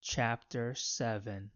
Chapter 7.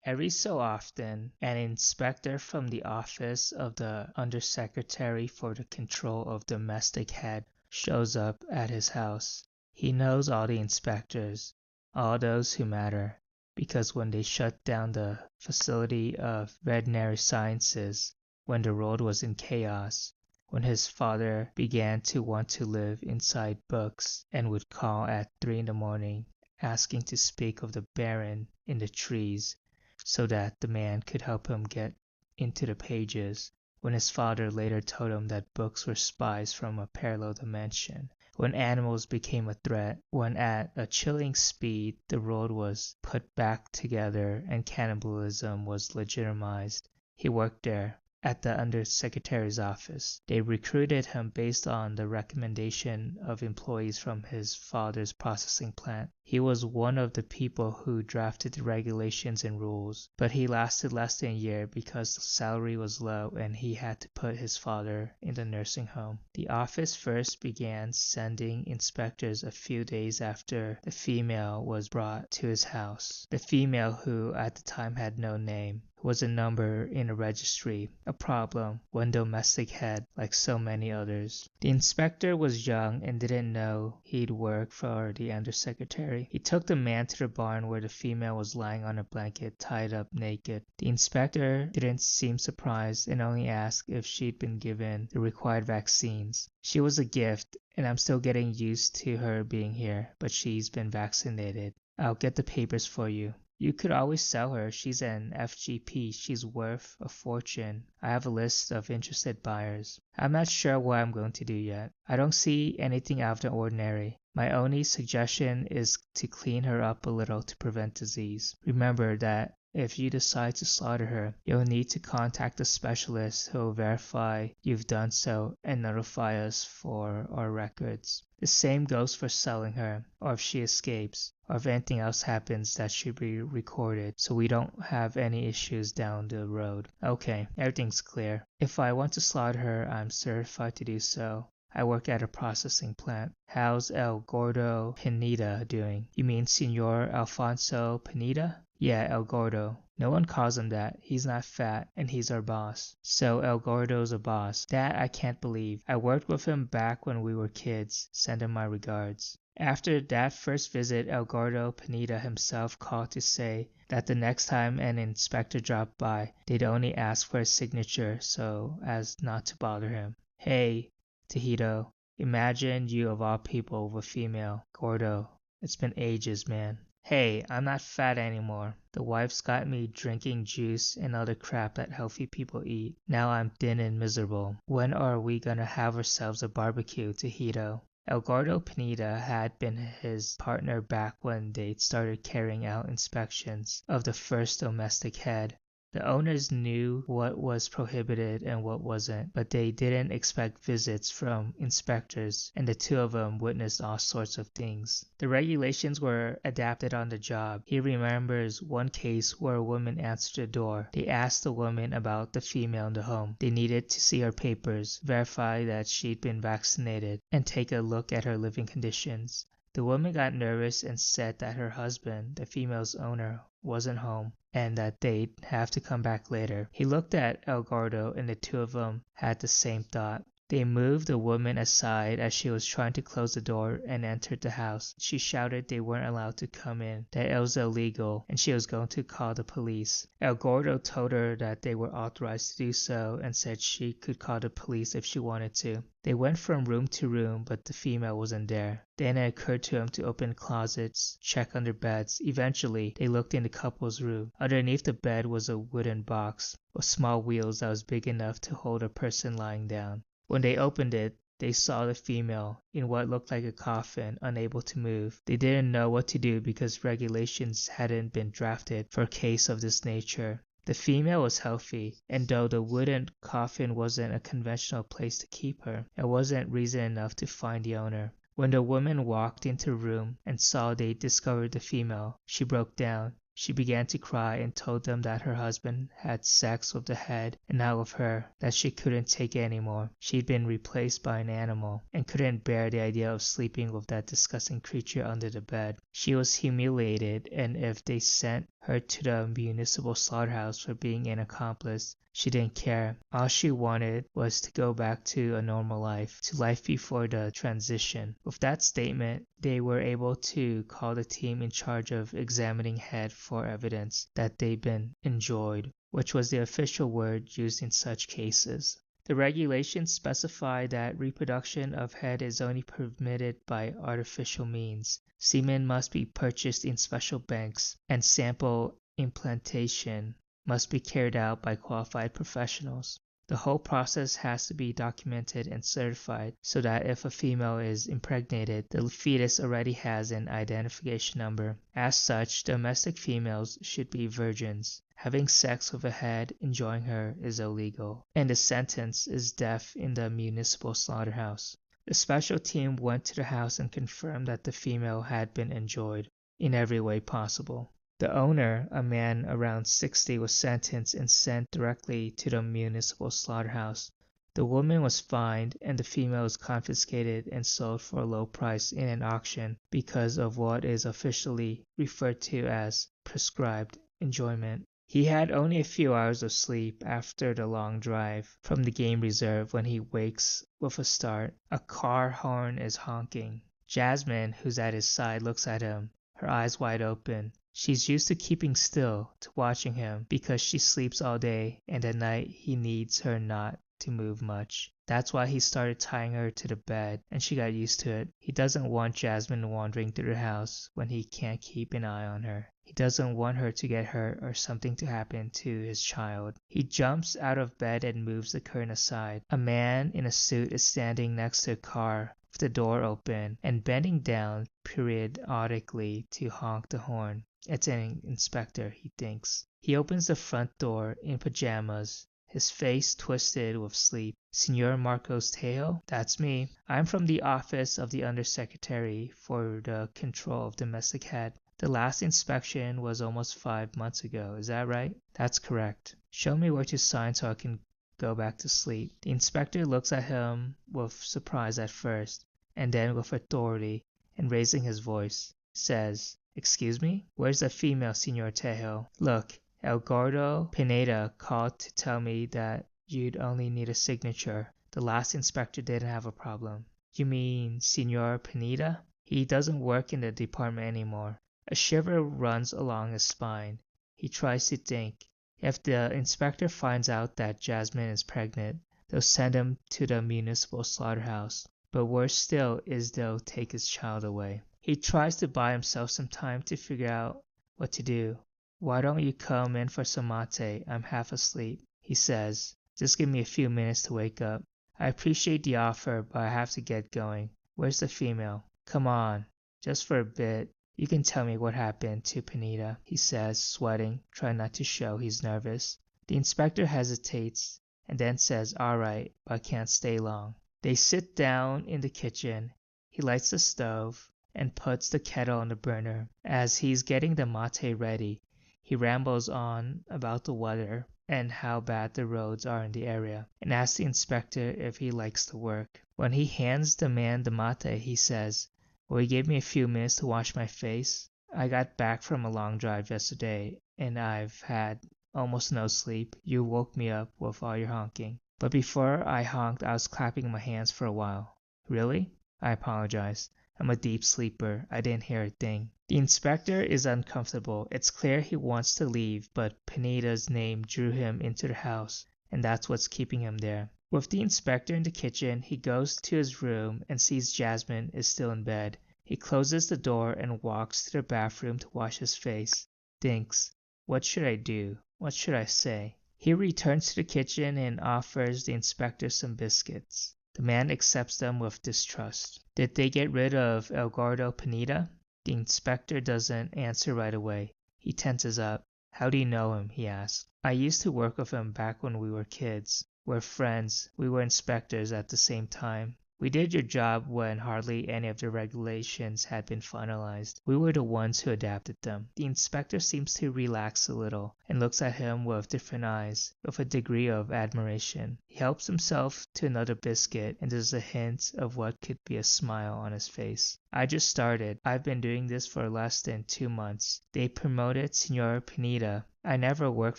Every so often, an inspector from the office of the Undersecretary for the Control of Domestic Head shows up at his house. He knows all the inspectors, all those who matter, because when they shut down the facility of veterinary sciences, when the world was in chaos, when his father began to want to live inside books and would call at 3 in the morning asking to speak of the Baron in the trees so that the man could help him get into the pages, when his father later told him that books were spies from a parallel dimension, when animals became a threat, when at a chilling speed the world was put back together and cannibalism was legitimized. He worked there, at the Undersecretary's office. They recruited him based on the recommendation of employees from his father's processing plant. He was one of the people who drafted the regulations and rules, but he lasted less than a year because the salary was low and he had to put his father in the nursing home. The office first began sending inspectors a few days after the female was brought to his house. The female, who at the time had no name, was a number in a registry, a problem, one domestic head like so many others. The inspector was young and didn't know he'd work for the undersecretary. He took the man to the barn where the female was lying on a blanket tied up naked. The inspector didn't seem surprised and only asked if she'd been given the required vaccines. She was a gift, and I'm still getting used to her being here, but she's been vaccinated. I'll get the papers for you. You could always sell her. She's an FGP. She's worth a fortune. I have a list of interested buyers. I'm not sure what I'm going to do yet. I don't see anything out of the ordinary. My only suggestion is to clean her up a little to prevent disease. Remember that if you decide to slaughter her, you'll need to contact a specialist who will verify you've done so and notify us for our records. The same goes for selling her, or if she escapes, or if anything else happens that should be recorded so we don't have any issues down the road. Okay, everything's clear. If I want to slaughter her, I'm certified to do so. I work at a processing plant. How's El Gordo Pineda doing? You mean Senor Alfonso Pineda? Yeah, El Gordo. No one calls him that. He's not fat, and he's our boss. So El Gordo's a boss. That I can't believe. I worked with him back when we were kids. Send him my regards. After that first visit, El Gordo Pineda himself called to say that the next time an inspector dropped by, they'd only ask for his signature so as not to bother him. Hey, Tejito, imagine you of all people with a female. Gordo, it's been ages, man. Hey, I'm not fat anymore. The wife's got me drinking juice and other crap that healthy people eat. Now I'm thin and miserable. When are we gonna have ourselves a barbecue, Tejito? El Gordo Pineda had been his partner back when they started carrying out inspections of the first domestic head. The owners knew what was prohibited and what wasn't, but they didn't expect visits from inspectors, and the two of them witnessed all sorts of things. The regulations were adapted on the job. He remembers one case where a woman answered the door. They asked the woman about the female in the home. They needed to see her papers, verify that she'd been vaccinated, and take a look at her living conditions. The woman got nervous and said that her husband, the female's owner, wasn't home and that they'd have to come back later. He looked at El Gordo and the two of them had the same thought. They moved the woman aside as she was trying to close the door and entered the house. She shouted they weren't allowed to come in, that it was illegal, and she was going to call the police. El Gordo told her that they were authorized to do so and said she could call the police if she wanted to. They went from room to room, but the female wasn't there. Then it occurred to him to open closets, check under beds. Eventually, they looked in the couple's room. Underneath the bed was a wooden box with small wheels that was big enough to hold a person lying down. When they opened it, they saw the female in what looked like a coffin, unable to move. They didn't know what to do because regulations hadn't been drafted for a case of this nature. The female was healthy, and though the wooden coffin wasn't a conventional place to keep her, it wasn't reason enough to find the owner. When the woman walked into the room and saw they discovered the female, she broke down. She began to cry and told them that her husband had sex with the head and not with her, that she couldn't take it anymore. She'd been replaced by an animal and couldn't bear the idea of sleeping with that disgusting creature under the bed. She was humiliated, and if they sent her to the municipal slaughterhouse for being an accomplice, she didn't care. All she wanted was to go back to a normal life, to life before the transition. With that statement, they were able to call the team in charge of examining head for evidence that they'd been enjoyed, which was the official word used in such cases. The regulations specify that reproduction of head is only permitted by artificial means. Semen must be purchased in special banks, and sample implantation must be carried out by qualified professionals. The whole process has to be documented and certified so that if a female is impregnated, the fetus already has an identification number. As such, domestic females should be virgins. Having sex with a head enjoying her is illegal, and the sentence is death in the municipal slaughterhouse. The special team went to the house and confirmed that the female had been enjoyed in every way possible. The owner, a man around 60, was sentenced and sent directly to the municipal slaughterhouse. The woman was fined and the female was confiscated and sold for a low price in an auction because of what is officially referred to as prescribed enjoyment. He had only a few hours of sleep after the long drive from the game reserve when he wakes with a start. A car horn is honking. Jasmine, who's at his side, looks at him, her eyes wide open. She's used to keeping still, to watching him, because she sleeps all day and at night he needs her not to move much. That's why he started tying her to the bed, and she got used to it. He doesn't want Jasmine wandering through the house when he can't keep an eye on her. He doesn't want her to get hurt or something to happen to his child. He jumps out of bed and moves the curtain aside. A man in a suit is standing next to a car with the door open and bending down periodically to honk the horn. It's an inspector, he thinks. He opens the front door in pajamas, his face twisted with sleep. Senor Marcos Tejo? That's me. I'm from the office of the Undersecretary for the Control of Domestic Head. The last inspection was almost 5 months ago, is that right? That's correct. Show me where to sign so I can go back to sleep. The inspector looks at him with surprise at first, and then with authority, and raising his voice, says, "Excuse me? Where's the female, Senor Tejo? Look, El Gordo Pineda called to tell me that you'd only need a signature. The last inspector didn't have a problem." "You mean Senor Pineda? He doesn't work in the department anymore." A shiver runs along his spine. He tries to think. If the inspector finds out that Jasmine is pregnant, they'll send him to the municipal slaughterhouse. But worse still is they'll take his child away. He tries to buy himself some time to figure out what to do. "Why don't you come in for some mate? I'm half asleep," he says. "Just give me a few minutes to wake up. I appreciate the offer, but I have to get going. Where's the female? Come on, just for a bit. You can tell me what happened to Pineda," he says, sweating, trying not to show he's nervous. The inspector hesitates and then says, "All right, but I can't stay long." They sit down in the kitchen. He lights the stove and puts the kettle on the burner. As he's getting the mate ready, he rambles on about the weather and how bad the roads are in the area, and asks the inspector if he likes the work. When he hands the man the mate, he says, "Will you give me a few minutes to wash my face? I got back from a long drive yesterday, and I've had almost no sleep. You woke me up with all your honking." "But before I honked, I was clapping my hands for a while." "Really?" I apologize. "I'm a deep sleeper. I didn't hear a thing." The inspector is uncomfortable. It's clear he wants to leave, but Pineda's name drew him into the house, and that's what's keeping him there. With the inspector in the kitchen, he goes to his room and sees Jasmine is still in bed. He closes the door and walks to the bathroom to wash his face. Thinks, "What should I do? What should I say?" He returns to the kitchen and offers the inspector some biscuits. The man accepts them with distrust. "Did they get rid of El Gordo Pineda?" The inspector doesn't answer right away. He tenses up. "How do you know him?" he asks. "I used to work with him back when we were kids. We're friends. We were inspectors at the same time. We did your job when hardly any of the regulations had been finalized. We were the ones who adapted them. The inspector seems to relax a little and looks at him with different eyes, with a degree of admiration. He helps himself to another biscuit and there's a hint of what could be a smile on his face. I just started. I've been doing this for less than 2 months. They promoted Senor Pineda. I never worked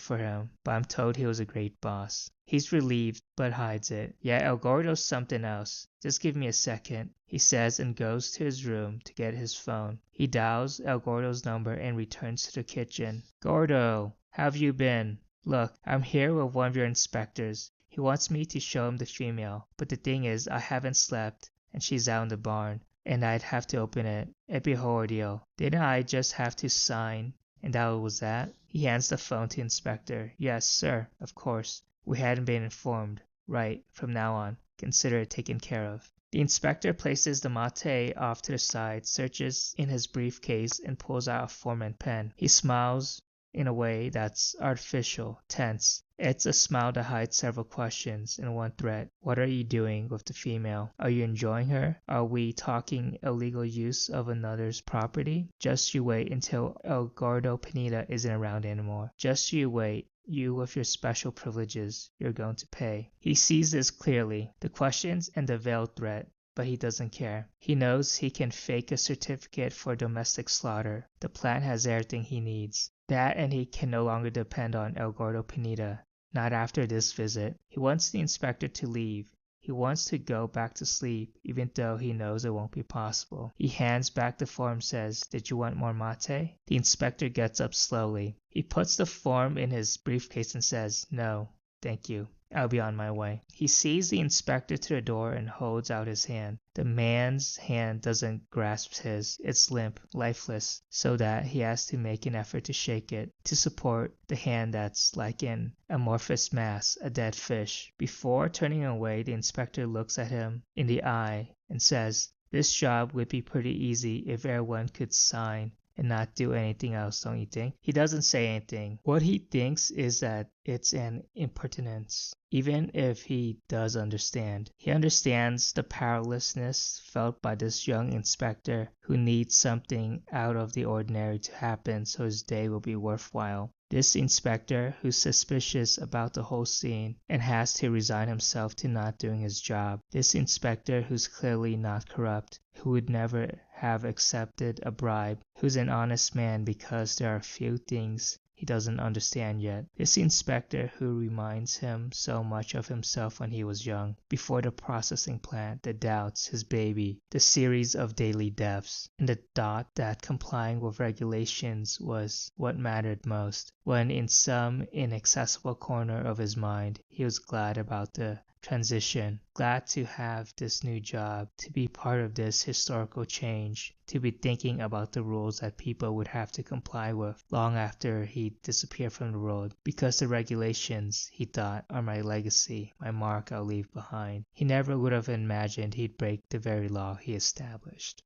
for him, but I'm told he was a great boss. He's relieved, but hides it. Yeah, El Gordo's something else. Just give me a second, he says and goes to his room to get his phone. He dials El Gordo's number and returns to the kitchen. Gordo, how've you been? Look, I'm here with one of your inspectors. He wants me to show him the female, but the thing is, I haven't slept, and she's out in the barn, and I'd have to open it. It'd be a whole ordeal. Didn't I just have to sign? And that was that? He hands the phone to Inspector. Yes, sir, of course. We hadn't been informed. Right, from now on, consider it taken care of. The inspector places the mate off to the side, searches in his briefcase, and pulls out a form and pen. He smiles in a way that's artificial, tense. It's a smile that hides several questions in one thread. What are you doing with the female? Are you enjoying her? Are we talking illegal use of another's property? Just you wait until El Gordo Pineda isn't around anymore. Just you wait. You with your special privileges, you're going to pay. He sees this clearly, the questions and the veiled threat, but he doesn't care. He knows he can fake a certificate for domestic slaughter. The plant has everything he needs. That and he can no longer depend on El Gordo Pineda. Not after this visit. He wants the inspector to leave. He wants to go back to sleep, even though he knows it won't be possible. He hands back the form, says, Did you want more mate? The inspector gets up slowly. He puts the form in his briefcase and says, No, thank you. I'll be on my way. He sees the inspector to the door and holds out his hand. The man's hand doesn't grasp his. It's limp, lifeless, so that he has to make an effort to shake it, to support the hand that's like an amorphous mass, a dead fish. Before turning away, the inspector looks at him in the eye and says, This job would be pretty easy if everyone could sign and not do anything else, don't you think? He doesn't say anything. What he thinks is that it's an impertinence, even if he does understand. He understands the powerlessness felt by this young inspector who needs something out of the ordinary to happen so his day will be worthwhile. This inspector who's suspicious about the whole scene and has to resign himself to not doing his job. This inspector who's clearly not corrupt, who would never have accepted a bribe, who's an honest man because there are few things he doesn't understand yet. This inspector who reminds him so much of himself when he was young, before the processing plant, the doubts, his baby, the series of daily deaths, and the thought that complying with regulations was what mattered most, when in some inaccessible corner of his mind he was glad about the transition, glad to have this new job, to be part of this historical change, to be thinking about the rules that people would have to comply with long after he disappeared from the world, because the regulations, he thought, are my legacy, my mark I'll leave behind. He never would have imagined he'd break the very law he established.